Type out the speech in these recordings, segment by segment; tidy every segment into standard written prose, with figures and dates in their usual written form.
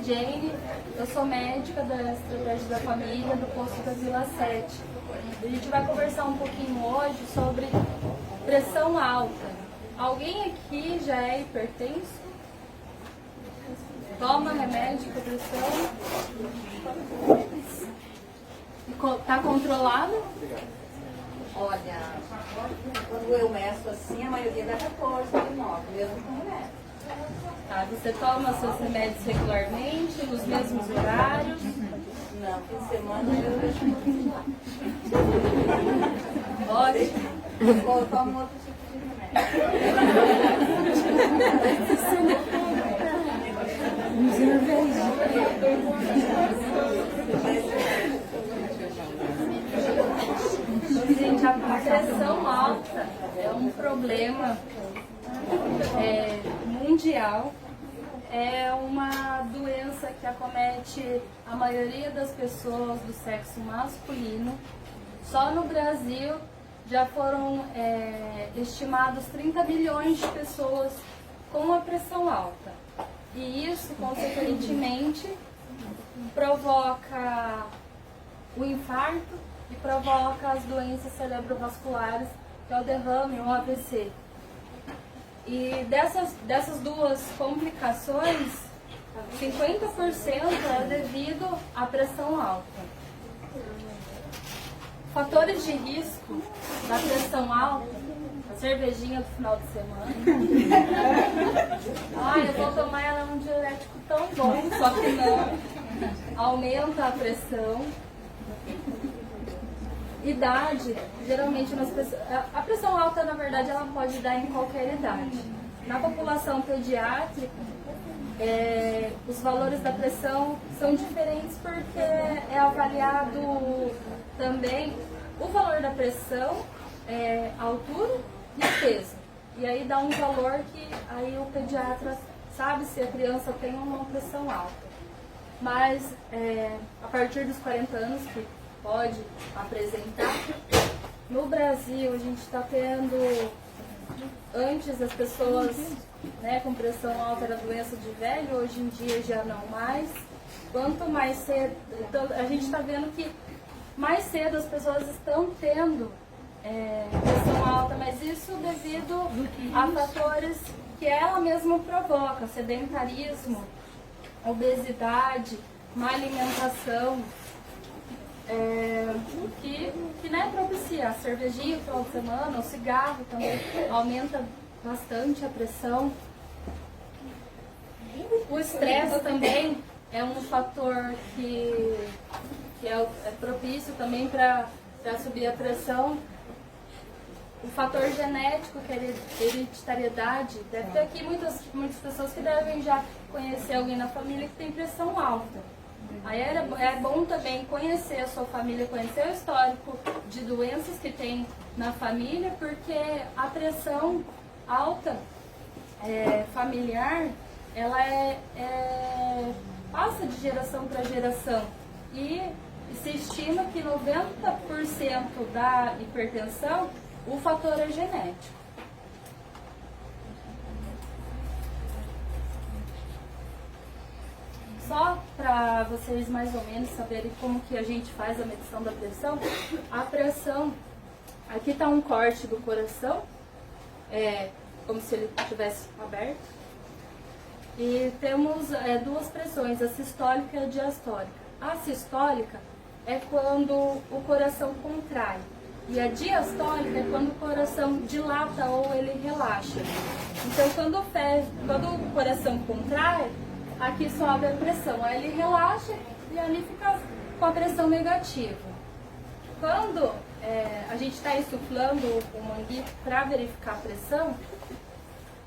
Jane, eu sou médica da Estratégia da Família do posto da Vila 7. A gente vai conversar um pouquinho hoje sobre pressão alta. Alguém aqui já é hipertenso? Toma remédio para pressão? Está controlado? Olha, quando eu meço assim, a maioria dá 14, 9, mesmo com remédio. Tá, você toma seus remédios regularmente, nos mesmos horários? Não, fim de semana eu deixo um pouquinho lá. Ótimo. Eu tomo outro tipo de Gente, a pressão alta é um problema mundial. É uma doença que acomete a maioria das pessoas do sexo masculino. Só no Brasil já foram estimados 30 milhões de pessoas com a pressão alta. E isso, consequentemente, provoca o infarto e provoca as doenças cerebrovasculares, que é o derrame ou AVC. E dessas duas complicações, 50% é devido à pressão alta. Fatores de risco da pressão alta: a cervejinha do final de semana. Eu vou tomar ela um diurético tão bom, só que não. Aumenta a pressão. Idade, geralmente nas pessoas, a pressão alta, na verdade, ela pode dar em qualquer idade. Na população pediátrica, os valores da pressão são diferentes porque é avaliado também o valor da pressão, a altura e o peso. E aí dá um valor que aí o pediatra sabe se a criança tem ou não pressão alta. Mas a partir dos 40 anos que pode apresentar. No Brasil, a gente está tendo, antes as pessoas com pressão alta era doença de velho, hoje em dia já não mais. Quanto mais cedo, então, a gente está vendo que mais cedo as pessoas estão tendo pressão alta, mas isso devido a fatores que ela mesma provoca: sedentarismo, obesidade, má alimentação, que propicia a cervejinha no final de semana, o cigarro também aumenta bastante a pressão. O estresse também é um fator que é propício também para subir a pressão. O fator genético, que é a hereditariedade, deve ter aqui muitas pessoas que devem já conhecer alguém na família que tem pressão alta. Aí é bom também conhecer a sua família, conhecer o histórico de doenças que tem na família, porque a pressão alta familiar, ela passa de geração para geração. E se estima que 90% da hipertensão, o fator é genético. Só para vocês mais ou menos saberem como que a gente faz a medição da pressão, a pressão, aqui está um corte do coração, como se ele estivesse aberto, e temos duas pressões, a sistólica e a diastólica. A sistólica é quando o coração contrai, e a diastólica é quando o coração dilata ou ele relaxa. Então, quando o coração contrai, aqui sobe a pressão, aí ele relaxa e ali fica com a pressão negativa. Quando a gente está insuflando o manguito para verificar a pressão,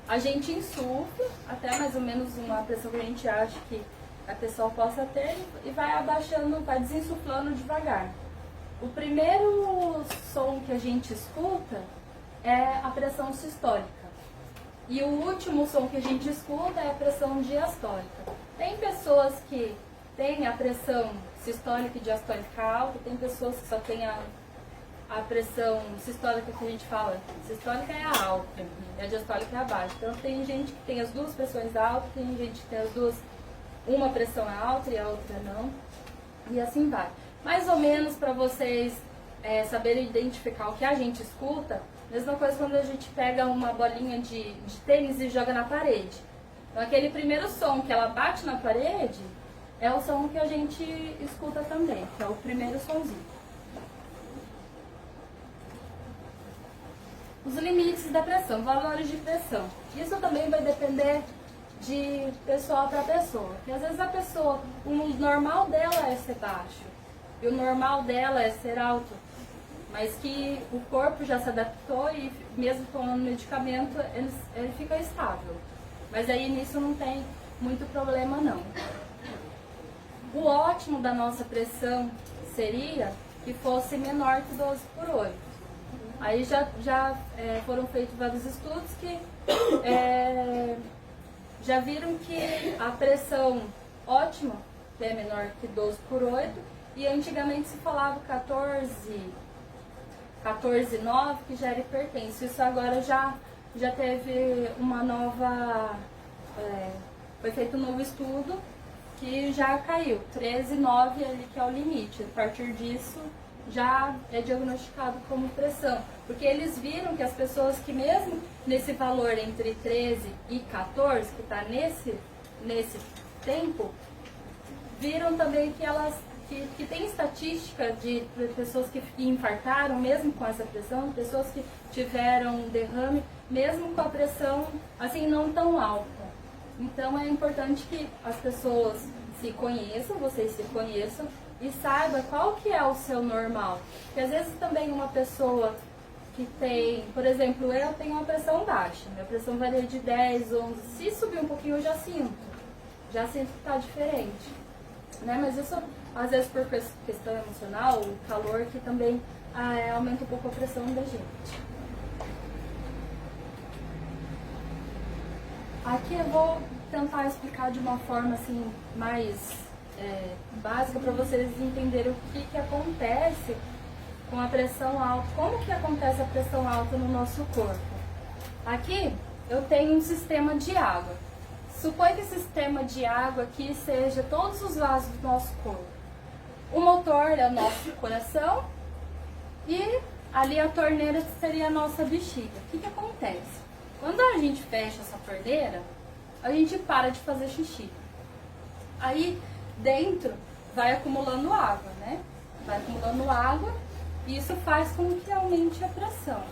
a gente insufla até mais ou menos uma pressão que a gente acha que a pessoa possa ter e vai abaixando, vai desinsuflando devagar. O primeiro som que a gente escuta é a pressão sistólica. E o último som que a gente escuta é a pressão diastólica. Tem pessoas que têm a pressão sistólica e diastólica alta, tem pessoas que só têm a pressão sistólica, que a gente fala, sistólica é a alta e a diastólica é a baixa. Então tem gente que tem as duas pressões altas, tem gente que tem as duas uma pressão é alta e a outra não, e assim vai. Mais ou menos para vocês saberem identificar o que a gente escuta, mesma coisa quando a gente pega uma bolinha de tênis e joga na parede. Então aquele primeiro som que ela bate na parede é o som que a gente escuta também, que é o primeiro sonzinho. Os limites da pressão, valores de pressão. Isso também vai depender de pessoa para pessoa. Porque às vezes a pessoa, o normal dela é ser baixo e o normal dela é ser alto. Mas que o corpo já se adaptou e mesmo tomando medicamento ele fica estável. Mas aí nisso não tem muito problema não. O ótimo da nossa pressão seria que fosse menor que 12/8. Aí já foram feitos vários estudos que já viram que a pressão ótima é menor que 12/8 e antigamente se falava 14,9 que já era hipertenso. Isso agora já teve uma nova, foi feito um novo estudo que já caiu, 13,9 ali que é o limite. A partir disso já é diagnosticado como pressão, porque eles viram que as pessoas que mesmo nesse valor entre 13 e 14, que está nesse tempo, viram também que elas que tem estatística de pessoas que infartaram mesmo com essa pressão, pessoas que tiveram derrame mesmo com a pressão assim não tão alta. Então é importante que as pessoas se conheçam, vocês se conheçam e saiba qual que é o seu normal. Porque às vezes também uma pessoa que tem, por exemplo, eu tenho uma pressão baixa, minha pressão varia de 10, 11, se subir um pouquinho eu já sinto que está diferente, né? Mas isso às vezes por questão emocional, o calor que também aumenta um pouco a pressão da gente. Aqui eu vou tentar explicar de uma forma assim mais básica para vocês entenderem o que acontece com a pressão alta, como que acontece a pressão alta no nosso corpo. Aqui eu tenho um sistema de água. Supõe que esse sistema de água aqui seja todos os vasos do nosso corpo. O motor é o nosso coração e ali a torneira seria a nossa bexiga. O que acontece? Quando a gente fecha essa torneira, a gente para de fazer xixi. Aí dentro vai acumulando água, né? Vai acumulando água e isso faz com que aumente a pressão.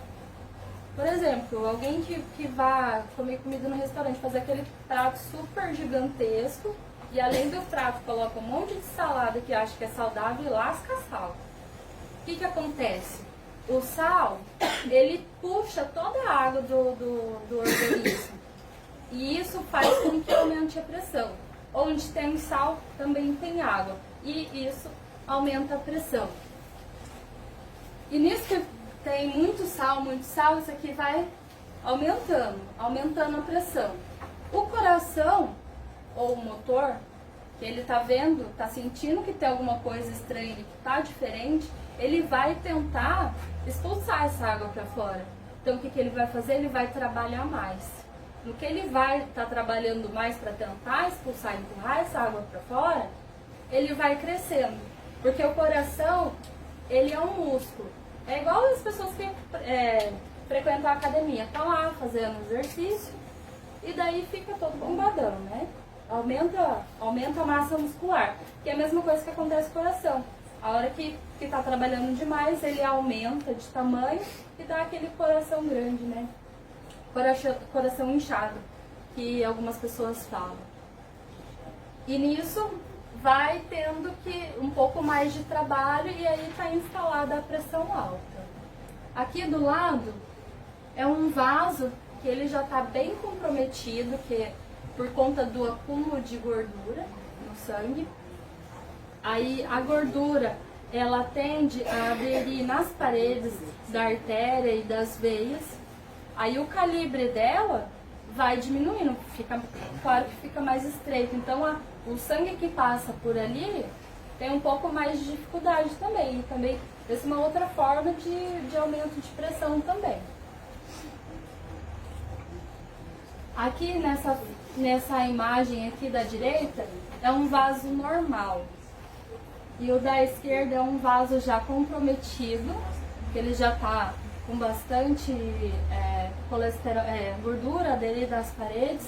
Por exemplo, alguém que vá comer comida no restaurante, fazer aquele prato super gigantesco e além do prato coloca um monte de salada que acha que é saudável e lasca sal. O que acontece? O sal, ele puxa toda a água do organismo e isso faz com que aumente a pressão. Onde tem sal, também tem água e isso aumenta a pressão. E nisso que tem muito sal, isso aqui vai aumentando a pressão. O coração, ou o motor, que ele tá vendo, tá sentindo que tem alguma coisa estranha, que tá diferente, ele vai tentar expulsar essa água para fora. Então o que ele vai fazer? Ele vai trabalhar mais. No que ele vai estar trabalhando mais para tentar expulsar, empurrar essa água para fora, ele vai crescendo. Porque o coração, ele é um músculo. É igual as pessoas que frequentam a academia, tá lá fazendo exercício e daí fica todo bombadão, né? Aumenta a massa muscular, que é a mesma coisa que acontece com o coração. A hora que tá trabalhando demais, ele aumenta de tamanho e dá aquele coração grande, né? Coração inchado, que algumas pessoas falam. E nisso vai tendo que um pouco mais de trabalho e aí está instalada a pressão alta. Aqui do lado é um vaso que ele já está bem comprometido, que é por conta do acúmulo de gordura no sangue. Aí a gordura ela tende a aderir nas paredes da artéria e das veias. Aí o calibre dela vai diminuindo, claro que fica mais estreito. Então o sangue que passa por ali tem um pouco mais de dificuldade também. E também essa é uma outra forma de aumento de pressão também. Aqui nessa imagem aqui da direita é um vaso normal. E o da esquerda é um vaso já comprometido, que ele já está com bastante gordura dele das paredes.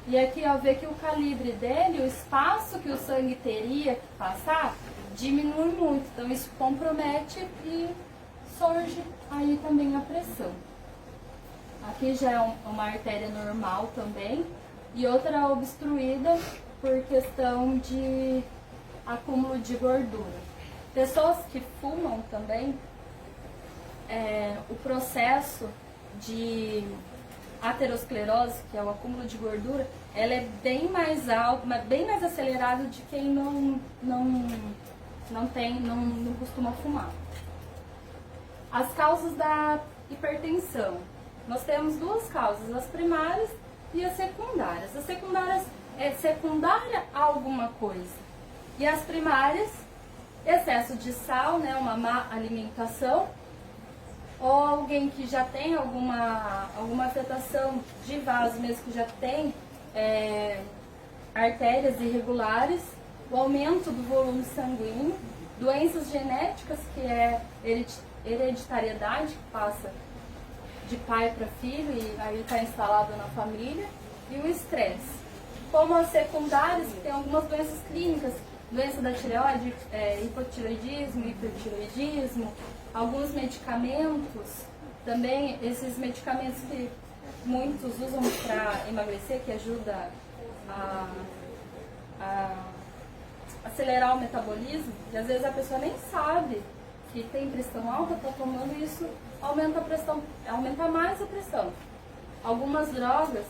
E aqui ó, vê que o calibre dele, o espaço que o sangue teria que passar, diminui muito. Então isso compromete e surge aí também a pressão. Aqui já é uma artéria normal também e outra obstruída por questão de acúmulo de gordura. Pessoas que fumam também, o processo de aterosclerose, que é o acúmulo de gordura, ela é bem mais alto, bem mais acelerado de quem não costuma fumar. As causas da hipertensão. Nós temos duas causas, as primárias e as secundárias. As secundárias é secundária a alguma coisa. E as primárias, excesso de sal, né, uma má alimentação, ou alguém que já tem alguma afetação de vaso, mesmo que já tem artérias irregulares, o aumento do volume sanguíneo, doenças genéticas, que é hereditariedade, que passa de pai para filho e aí está instalado na família, e o estresse. Como as secundárias, tem algumas doenças clínicas, doença da tireoide, hipotireoidismo, hipertireoidismo, alguns medicamentos, também esses medicamentos que muitos usam para emagrecer, que ajuda a acelerar o metabolismo, e às vezes a pessoa nem sabe que tem pressão alta, está tomando isso, aumenta a pressão, aumenta mais a pressão. Algumas drogas,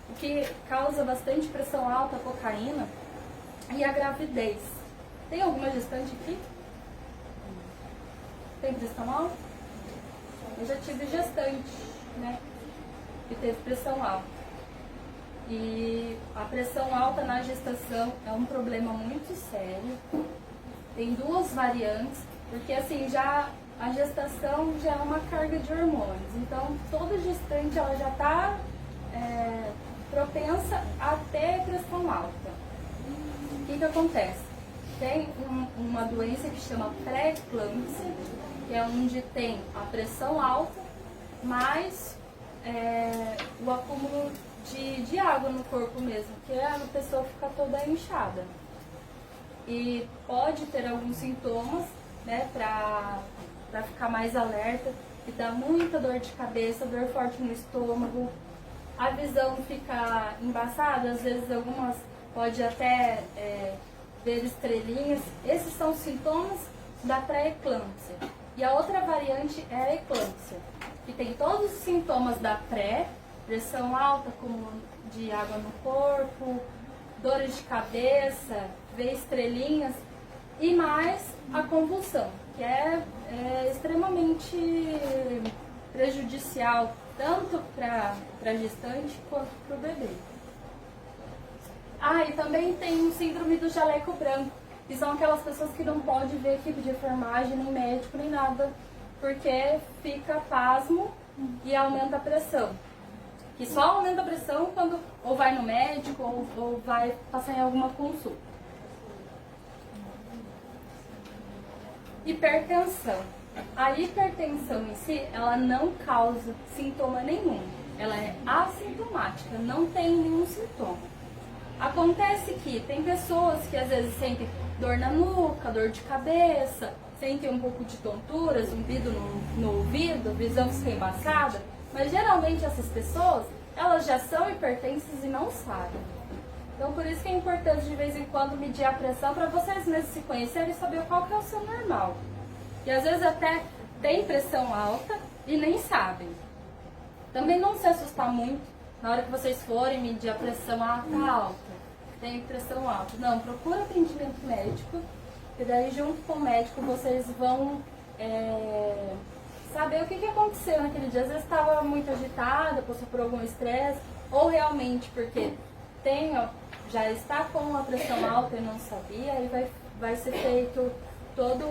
o que causa bastante pressão alta, a cocaína e a gravidez. Tem alguma gestante aqui? Tem pressão alta? Eu já tive gestante, né, que teve pressão alta. E a pressão alta na gestação é um problema muito sério. Tem duas variantes, porque assim, já a gestação já é uma carga de hormônios. Então, toda gestante ela já está propensa a ter pressão alta. O que acontece? Tem uma doença que chama pré-eclâmpsia, que é onde tem a pressão alta, mais o acúmulo de água no corpo mesmo, que a pessoa fica toda inchada. E pode ter alguns sintomas, né, para ficar mais alerta, que dá muita dor de cabeça, dor forte no estômago, a visão fica embaçada, às vezes algumas pode até ver estrelinhas. Esses são os sintomas da pré-eclâmpsia. E a outra variante é a eclâmpsia, que tem todos os sintomas da pré, pressão alta, acúmulo de água no corpo, dores de cabeça, ver estrelinhas, e mais a convulsão, que é extremamente prejudicial, tanto para a gestante quanto para o bebê. E também tem o síndrome do jaleco branco, que são aquelas pessoas que não podem ver equipe de enfermagem, nem médico, nem nada, porque fica pasmo e aumenta a pressão. Que só aumenta a pressão quando ou vai no médico ou vai passar em alguma consulta. Hipertensão. A hipertensão em si, ela não causa sintoma nenhum. Ela é assintomática, não tem nenhum sintoma. Acontece que tem pessoas que às vezes sentem dor na nuca, dor de cabeça, sentem um pouco de tontura, zumbido no ouvido, visão fica embaçada, mas geralmente essas pessoas, elas já são hipertensas e não sabem. Então por isso que é importante de vez em quando medir a pressão para vocês mesmos se conhecerem e saber qual que é o seu normal. E às vezes até tem pressão alta e nem sabem. Também não se assustar muito na hora que vocês forem medir a pressão, tá alta, tem pressão alta. Não, procura atendimento médico, e daí junto com o médico vocês vão saber o que aconteceu naquele dia. Às vezes estava muito agitada, passou por algum estresse, ou realmente porque já está com a pressão alta e não sabia, aí vai ser feito todo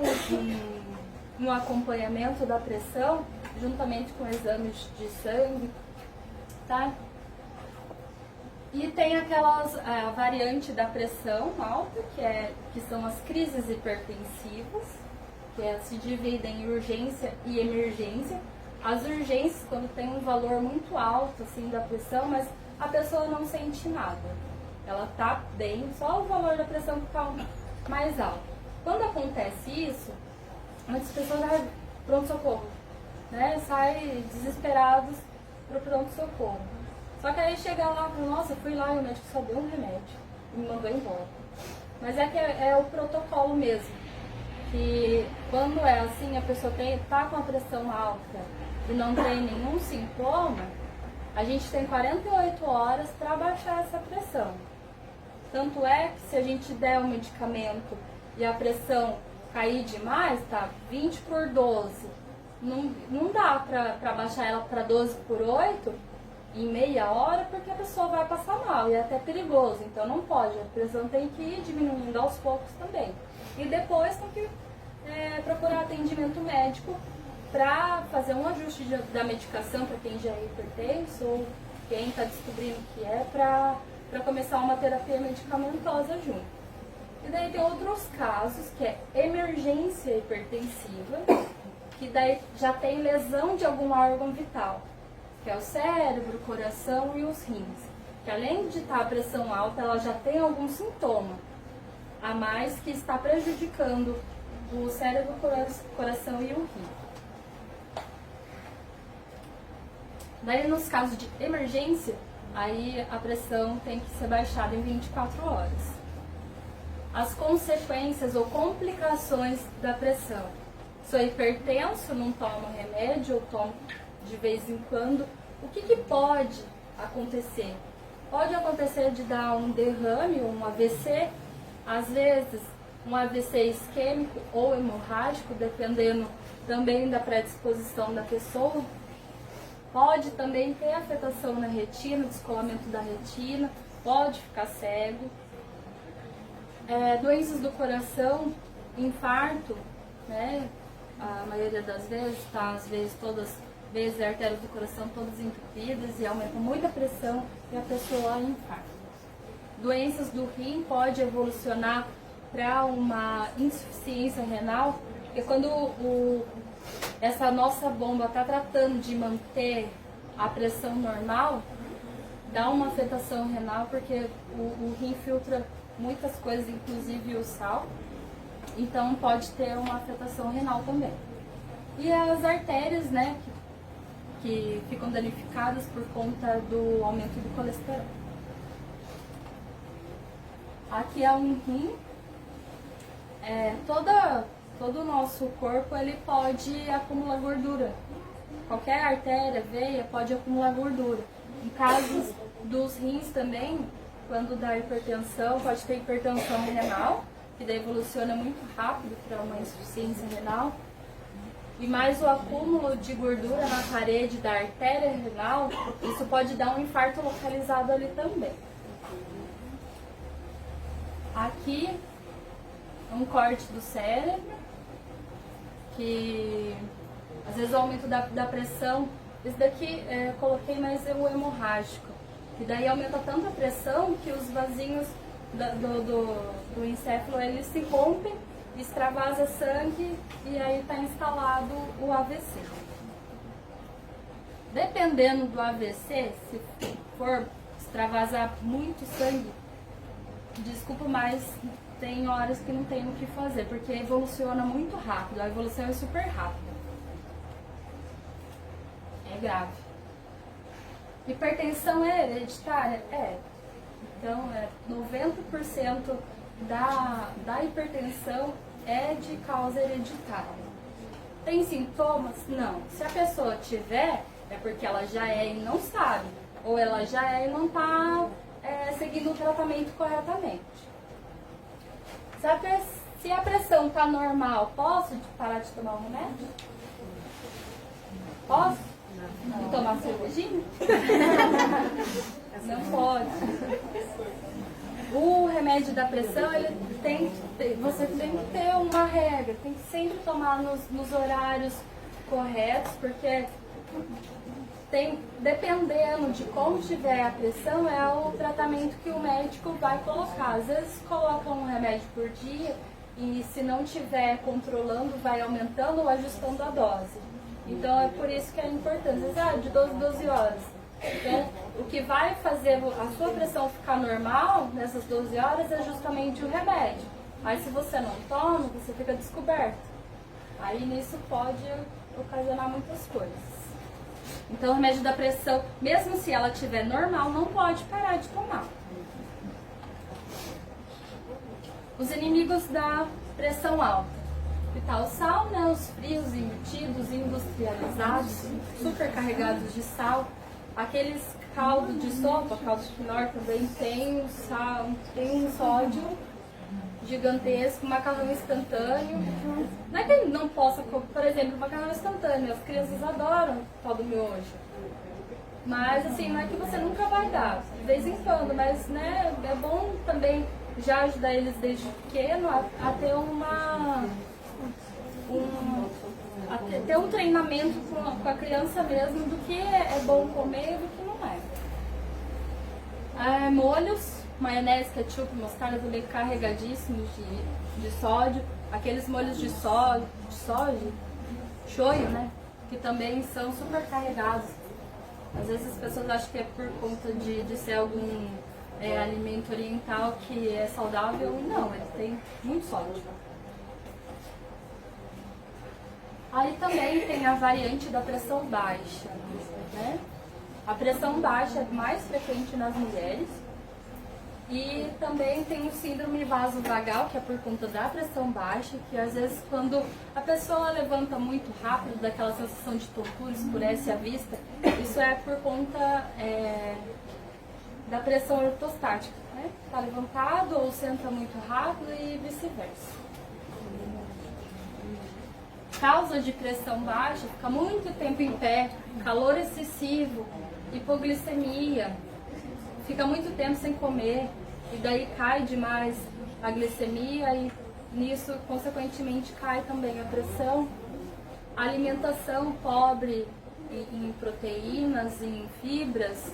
um acompanhamento da pressão, juntamente com exames de sangue, tá? E tem aquelas, a variante da pressão alta, que são as crises hipertensivas, que se dividem em urgência e emergência. As urgências, quando tem um valor muito alto assim, da pressão, mas a pessoa não sente nada. Ela tá bem, só o valor da pressão fica mais alto. Quando acontece isso, muitas pessoas vai pronto-socorro, né? Saem desesperados pro pronto-socorro. Só que aí chega lá, nossa, fui lá e o médico só deu um remédio e me mandou embora. Mas é que é o protocolo mesmo, que quando é assim, a pessoa tá com a pressão alta e não tem nenhum sintoma, a gente tem 48 horas para baixar essa pressão. Tanto é que se a gente der um medicamento e a pressão cair demais, tá 20 por 12, não dá para baixar ela para 12 por 8 em meia hora, porque a pessoa vai passar mal e é até perigoso, então não pode, a pressão tem que ir diminuindo aos poucos também. E depois tem que procurar atendimento médico para fazer um ajuste da medicação para quem já é hipertenso ou quem está descobrindo que é, para começar uma terapia medicamentosa junto. E daí tem outros casos, que é emergência hipertensiva, que daí já tem lesão de algum órgão vital, que é o cérebro, o coração e os rins. Que além de estar a pressão alta, ela já tem algum sintoma a mais que está prejudicando o cérebro, o coração e o rim. Daí nos casos de emergência, aí a pressão tem que ser baixada em 24 horas. As consequências ou complicações da pressão. Sou hipertenso, não tomo remédio, ou tomo de vez em quando. O que pode acontecer? Pode acontecer de dar um derrame, um AVC, às vezes um AVC isquêmico ou hemorrágico, dependendo também da predisposição da pessoa. Pode também ter afetação na retina, descolamento da retina, pode ficar cego. Doenças do coração, infarto, né? A maioria das vezes, tá, às vezes todas as vezes as artérias do coração todas entupidas e aumenta muito a pressão e a pessoa infarta. Doenças do rim pode evolucionar para uma insuficiência renal, porque quando essa nossa bomba está tratando de manter a pressão normal, dá uma afetação renal, porque o rim filtra muitas coisas, inclusive o sal, então pode ter uma afetação renal também. E as artérias, né, que ficam danificadas por conta do aumento do colesterol. Aqui é um rim. Todo o nosso corpo ele pode acumular gordura. Qualquer artéria, veia, pode acumular gordura. Em casos dos rins também, quando dá hipertensão, pode ter hipertensão renal, que daí evoluciona muito rápido para uma insuficiência renal. E mais o acúmulo de gordura na parede da artéria renal, isso pode dar um infarto localizado ali também. Aqui, um corte do cérebro, que às vezes o aumento da pressão, esse daqui eu coloquei mais o hemorrágico, que daí aumenta tanto a pressão que os vasinhos do encéfalo eles se rompem, extravasa sangue e aí está instalado o AVC. Dependendo do AVC, se for extravasar muito sangue, desculpa, mas tem horas que não tem o que fazer, porque evoluciona muito rápido, a evolução é super rápida. É grave. Hipertensão é hereditária? É. Então, 90% da hipertensão é de causa hereditária. Tem sintomas? Não. Se a pessoa tiver, é porque ela já é e não sabe. Ou ela já é e não está seguindo o tratamento corretamente. Se a pressão está normal, posso parar de tomar o remédio? Posso? Não. Tomar cervejinha? Não pode. O remédio da pressão, você tem que ter uma regra, tem que sempre tomar nos horários corretos, porque dependendo de como tiver a pressão, é o tratamento que o médico vai colocar. Às vezes colocam um remédio por dia e se não tiver controlando, vai aumentando ou ajustando a dose. Então é por isso que é importante, às vezes, de 12 em 12 horas. Então, o que vai fazer a sua pressão ficar normal nessas 12 horas é justamente o remédio. Aí se você não toma, você fica descoberto. Aí nisso pode ocasionar muitas coisas. Então o remédio da pressão, mesmo se ela estiver normal, não pode parar de tomar. Os inimigos da pressão alta. O sal, né? Os frios embutidos, industrializados, supercarregados de sal. Aqueles caldos de sopa, caldo de quinor também tem sal, tem um sódio gigantesco, macarrão instantâneo. Não é que ele não possa, por exemplo, macarrão instantâneo, as crianças adoram tal do miojo. Mas assim, não é que você nunca vai dar, de vez em quando, mas né, é bom também já ajudar eles desde pequeno a ter ter um treinamento com a criança mesmo do que é bom comer e do que não é. Molhos, maionese, ketchup, mostarda também carregadíssimos de sódio. Aqueles molhos de soja, shoyu, né? Que também são super carregados. Às vezes as pessoas acham que é por conta de ser algum alimento oriental que é saudável. Não, ele tem muito sódio. Aí também tem a variante da pressão baixa, né? A pressão baixa é mais frequente nas mulheres. E também tem o síndrome vasovagal, que é por conta da pressão baixa, que às vezes quando a pessoa levanta muito rápido, daquela sensação de tontura, escurece a vista, isso é por conta da pressão ortostática, né? Está levantado ou senta muito rápido e vice-versa. Causa de pressão baixa, fica muito tempo em pé, calor excessivo, hipoglicemia, fica muito tempo sem comer e daí cai demais a glicemia e nisso, consequentemente, cai também a pressão. Alimentação pobre em proteínas, em fibras,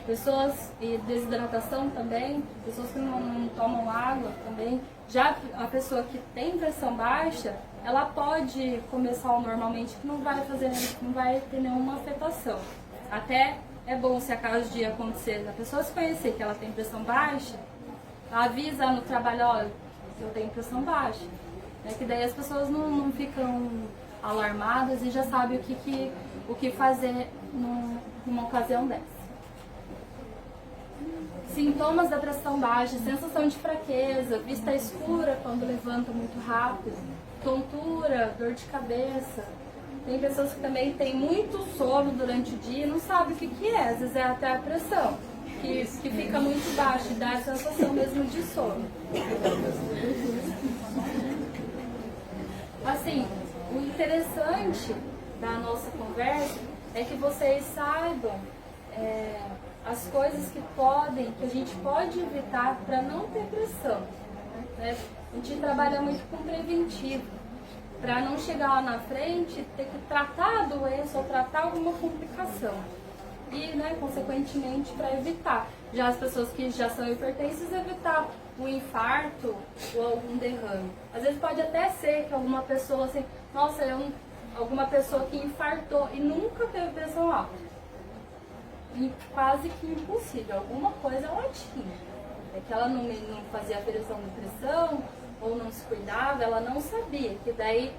pessoas e desidratação também, pessoas que não tomam água também. Já a pessoa que tem pressão baixa, ela pode comer sal normalmente, que não vai ter nenhuma afetação. Até é bom, se acaso de acontecer, a pessoa se conhecer que ela tem pressão baixa, avisa no trabalho, olha, eu tenho pressão baixa. Que daí as pessoas não ficam alarmadas e já sabem o que fazer numa ocasião dessa. Sintomas da pressão baixa, sensação de fraqueza, vista escura quando levanta muito rápido, tontura, dor de cabeça. Tem pessoas que também têm muito sono durante o dia e não sabem o que é, às vezes é até a pressão, que fica muito baixa e dá a sensação mesmo de sono. Assim, o interessante da nossa conversa é que vocês saibam as coisas que a gente pode evitar para não ter pressão. Né? A gente trabalha muito com preventivo, para não chegar lá na frente e ter que tratar a doença ou tratar alguma complicação. E, né, consequentemente, para evitar. Já as pessoas que já são hipertensas, evitar o infarto ou algum derrame. Às vezes pode até ser que alguma pessoa assim, nossa, alguma pessoa que infartou e nunca teve pressão alta. E quase que impossível, alguma coisa ela tinha. É que ela não fazia aferição de pressão, ou não se cuidava, ela não sabia. Que daí,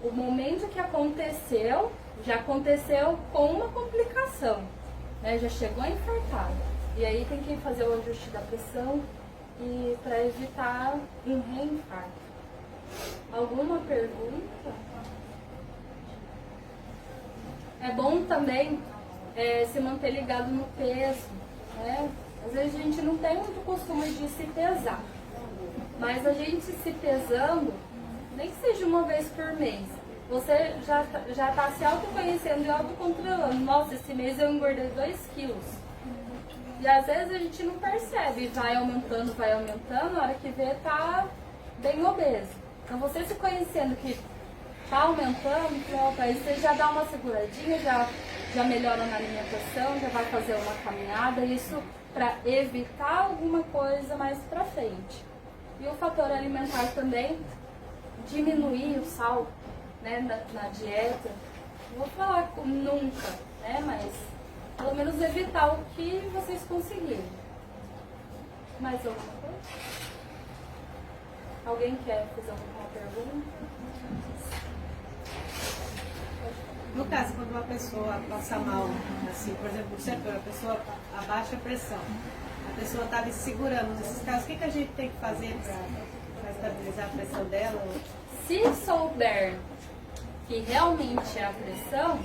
o momento que aconteceu, já aconteceu com uma complicação. Né? Já chegou a infartar. E aí tem que fazer o ajuste da pressão para evitar um reinfarto. Alguma pergunta? É bom também se manter ligado no peso. Né? Às vezes a gente não tem muito costume de se pesar. Mas a gente se pesando, nem que seja uma vez por mês, você já está se autoconhecendo e autocontrolando. Nossa, esse mês eu engordei 2 quilos. E às vezes a gente não percebe, vai aumentando, na hora que vê tá bem obeso. Então você se conhecendo que tá aumentando, pronto, aí você já dá uma seguradinha, já já melhora na alimentação, já vai fazer uma caminhada, isso para evitar alguma coisa mais para frente. E o fator alimentar também, diminuir o sal, né, na dieta. Não vou falar nunca, né, mas pelo menos evitar o que vocês conseguirem. Mais alguma coisa? Alguém quer fazer alguma pergunta? No caso, quando uma pessoa passa mal, assim, por exemplo, a pessoa abaixa a pressão, a pessoa está se segurando, nesses casos, o que a gente tem que fazer para estabilizar a pressão dela? Se souber que realmente é a pressão,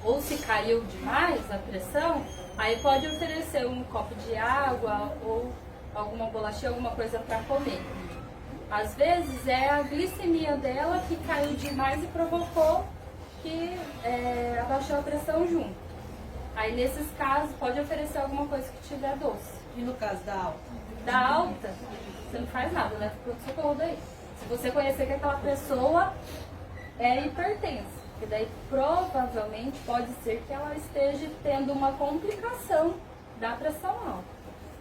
ou se caiu demais a pressão, aí pode oferecer um copo de água ou alguma bolachinha, alguma coisa para comer. Às vezes é a glicemia dela que caiu demais e provocou que abaixou a pressão junto. Aí nesses casos pode oferecer alguma coisa que tiver doce. E no caso da alta? Da alta, você não faz nada, né? Pronto-socorro daí. Se você conhecer que aquela pessoa é hipertensa, que daí provavelmente pode ser que ela esteja tendo uma complicação da pressão alta.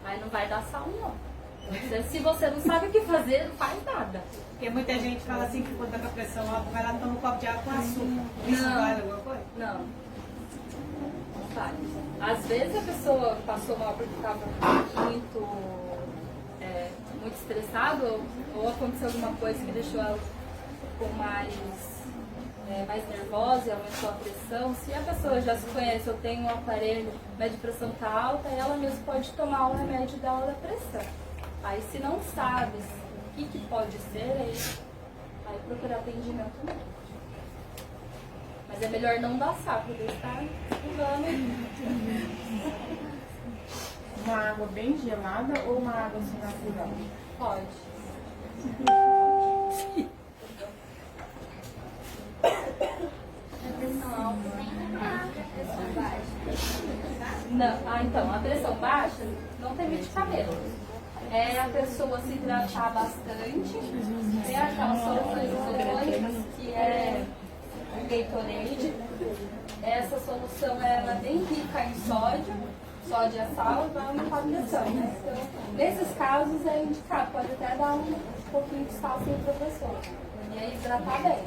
Aí não vai dar sal não. Então, se você não sabe o que fazer, não faz nada. Porque muita gente fala assim que quando está com a pressão alta, vai lá e toma um copo de água com açúcar. Isso vale alguma coisa? Não. Não vale. Às vezes a pessoa passou mal porque estava muito estressada ou aconteceu alguma coisa que deixou ela com mais nervosa e aumentou a pressão. Se a pessoa já se conhece ou tem um aparelho, média pressão está alta, ela mesmo pode tomar o remédio dela da pressão. Aí se não sabe o que pode ser, aí procurar atendimento médico. Mas é melhor não dar saco, porque está usando. Uma água bem gelada ou uma água assim natural? Pode. Não, então, a pressão baixa não tem medicamento. É a pessoa se hidratar bastante, tem aquelas soluções isotônicas, que é o Gatorade. Essa solução ela é bem rica em sódio é sal, vai aumentar a pressão, né? Então, nesses casos é indicado, pode até dar um pouquinho de sal para a pessoa, e aí hidratar bem.